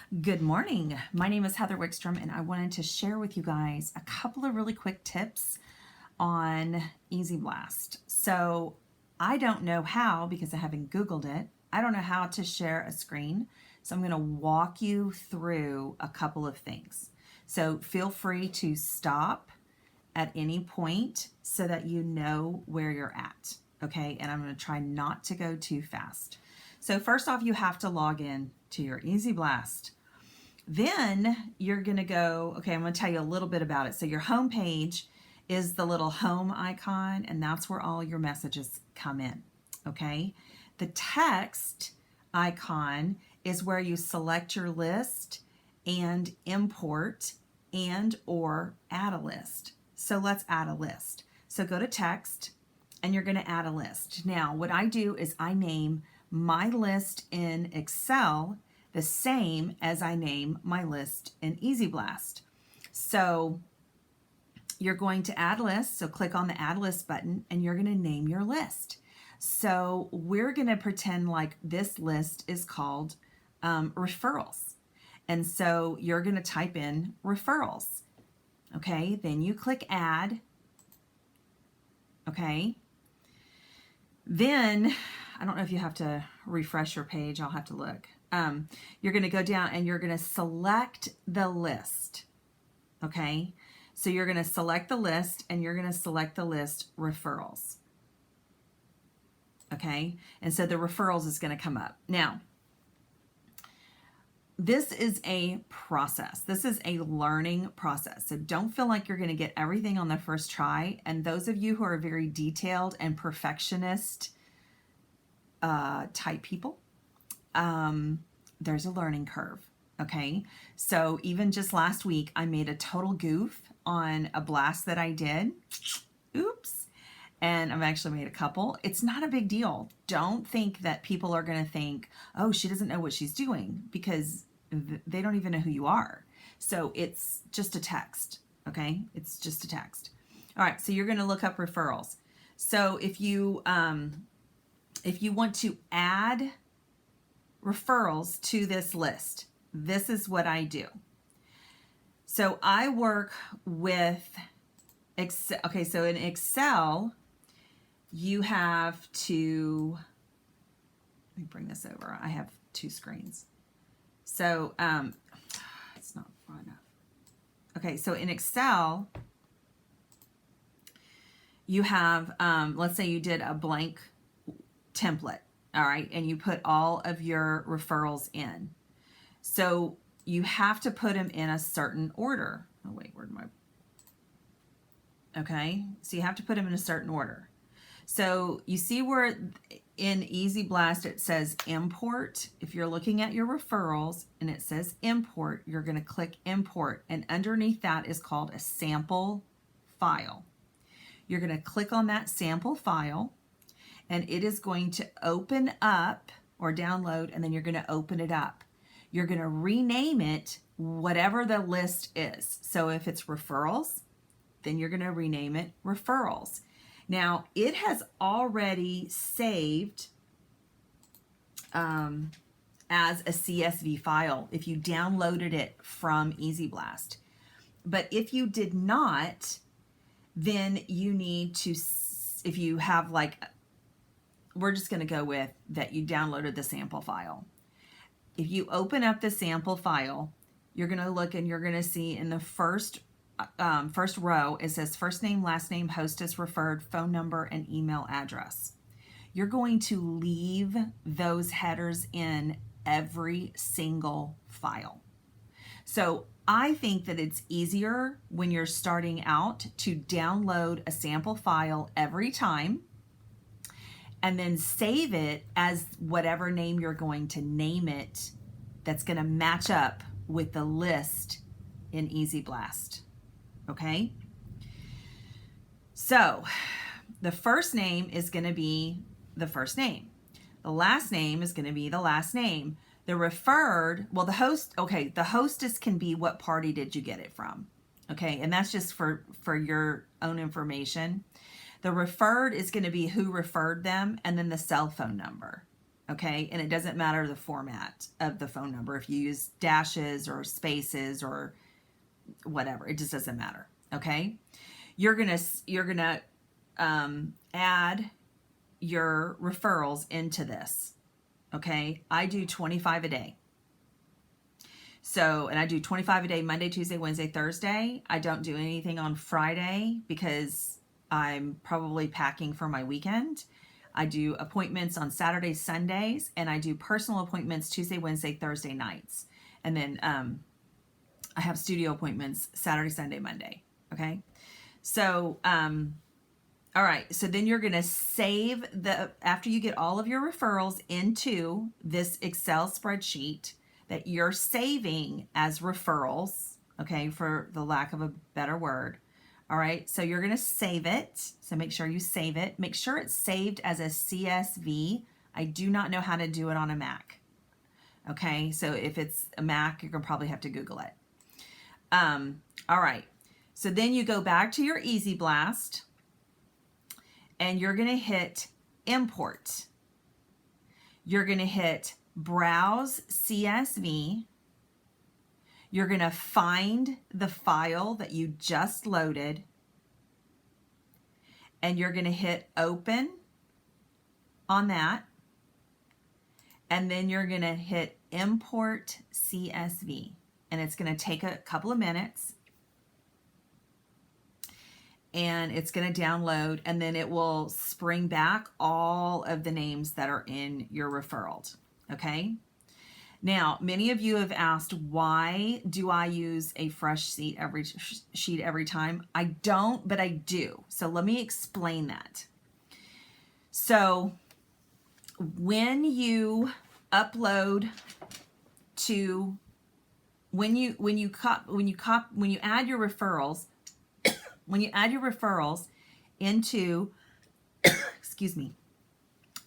Good morning. My name is Heather Wickstrom, and I wanted to share with you guys a couple of really quick tips on EZBLAST. So I don't know how, because I haven't Googled it, I don't know how to share a screen. So I'm going to walk you through a couple of things. So feel free to stop at any point so that you know where you're at. Okay, and I'm going to try not to go too fast. So first off, you have to log in to your EZBLAST. Then you're going to go, okay, I'm going to tell you a little bit about it. So your home page is the little home icon, and that's where all your messages come in, okay? The text icon is where you select your list and import and or add a list. So let's add a list. So go to text and you're going to add a list. Now, what I do is I name my list in Excel the same as I name my list in EZBLAST. So you're going to add list. So click on the add list button and you're going to name your list. So we're going to pretend like this list is called referrals. And so you're going to type in referrals. Okay, then you click add. Okay. Then, I don't know if you have to refresh your page. I'll have to look. You're going to go down and you're going to select the list. Okay, so you're going to select the list and you're going to select the list referrals. Okay, and so the referrals is going to come up. Now, this is a process. This is a learning process. So don't feel like you're going to get everything on the first try. And those of you who are very detailed and perfectionist type people, there's a learning curve. Okay, so even just last week, I made a total goof on a blast that I did. Oops. And I've actually made a couple. It's not a big deal. Don't think that people are going to think, oh, she doesn't know what she's doing, because they don't even know who you are. So it's just a text. Okay, it's just a text. All right, so you're going to look up referrals. So if you want to add referrals to this list, this is what I do. So I work with Excel. Okay, so in Excel, you have to, let me bring this over. I have two screens. So it's not far enough. Okay, so in Excel, you have, let's say you did a blank template. All right, and you put all of your referrals in. So you have to put them in a certain order. Oh wait, where'd my... Okay, so you have to put them in a certain order. So you see where in EZBLAST it says import. If you're looking at your referrals and it says import, you're going to click import, and underneath that is called a sample file. You're going to click on that sample file, and it is going to open up or download, and then you're going to open it up. You're going to rename it whatever the list is. So if it's referrals, then you're going to rename it referrals. Now, it has already saved as a CSV file if you downloaded it from EZBLAST. But if you did not, then you need to, if you have like, we're just going to go with that you downloaded the sample file. If you open up the sample file, you're going to look and you're going to see in the first row, it says first name, last name, hostess, referred, phone number, and email address. You're going to leave those headers in every single file. So I think that it's easier when you're starting out to download a sample file every time and then save it as whatever name you're going to name it that's going to match up with the list in EZBLAST. Okay? So the first name is going to be the first name. The last name is going to be the last name. The referred, well, the host, okay, the hostess can be what party did you get it from. Okay, and that's just for your own information. The referred is going to be who referred them, and then the cell phone number. Okay, and it doesn't matter the format of the phone number, if you use dashes or spaces or whatever, it just doesn't matter. Okay, you're gonna add your referrals into this. Okay, I do 25 a day. So, and I do 25 a day, Monday, Tuesday, Wednesday, Thursday. I don't do anything on Friday because I'm probably packing for my weekend. I do appointments on Saturdays, Sundays, and I do personal appointments Tuesday, Wednesday, Thursday nights. And then I have studio appointments Saturday, Sunday, Monday. Okay. So, all right. So then you're going to save after you get all of your referrals into this Excel spreadsheet that you're saving as referrals. Okay. For the lack of a better word. All right. So you're going to save it. So make sure you save it. Make sure it's saved as a CSV. I do not know how to do it on a Mac. Okay. So if it's a Mac, you're going to probably have to Google it. All right. So then you go back to your EZBLAST and you're going to hit import. You're going to hit browse CSV. You're going to find the file that you just loaded and you're going to hit open on that. And then you're going to hit import CSV. And it's going to take a couple of minutes. And it's going to download, and then it will spring back all of the names that are in your referral. Okay. Now, many of you have asked, why do I use a fresh sheet every time? I don't, but I do. So let me explain that. So when you upload to, when you add your referrals, when you add your referrals into, excuse me,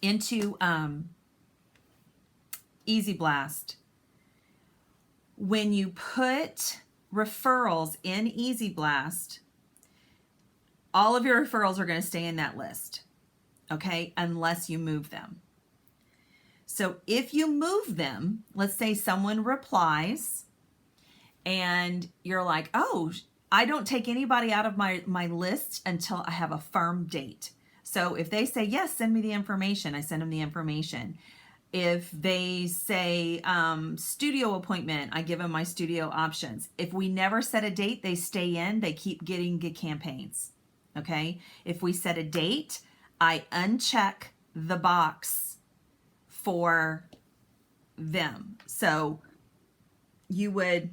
into EZBLAST, when you put referrals in EZBLAST, all of your referrals are going to stay in that list, okay, unless you move them. So if you move them, let's say someone replies and you're like, oh, I don't take anybody out of my list until I have a firm date. So if they say, yes, send me the information, I send them the information. If they say studio appointment, I give them my studio options. If we never set a date, they stay in, they keep getting good campaigns. Okay. If we set a date, I uncheck the box for them. So you would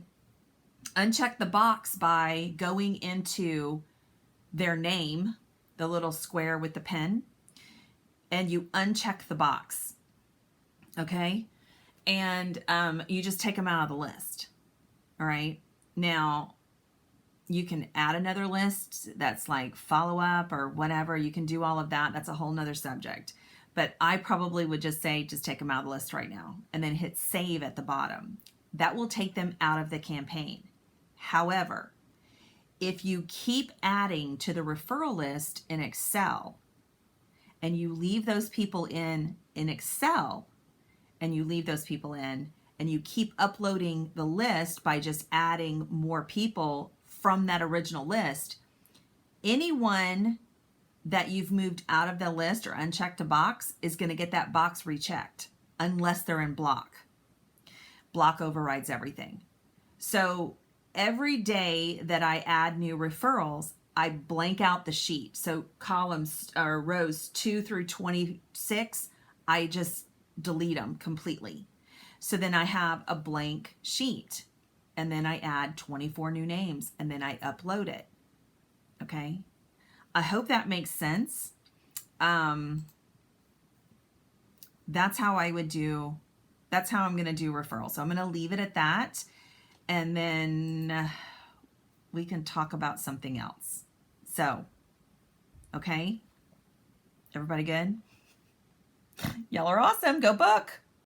uncheck the box by going into their name, the little square with the pen, and you uncheck the box. Okay. And you just take them out of the list. All right. Now you can add another list that's like follow up or whatever. You can do all of that. That's a whole nother subject. But I probably would just say, just take them out of the list right now and then hit save at the bottom. That will take them out of the campaign. However, if you keep adding to the referral list in Excel and you leave those people in Excel and you leave those people in and you keep uploading the list by just adding more people from that original list, anyone that you've moved out of the list or unchecked a box is going to get that box rechecked unless they're in block. Block overrides everything. So every day that I add new referrals, I blank out the sheet. So columns or rows 2 through 26, I just delete them completely. So then I have a blank sheet and then I add 24 new names and then I upload it. Okay. I hope that makes sense. That's how I would do, that's how I'm going to do referrals. So I'm going to leave it at that. And then we can talk about something else. So, okay. Everybody good? Y'all are awesome. Go book.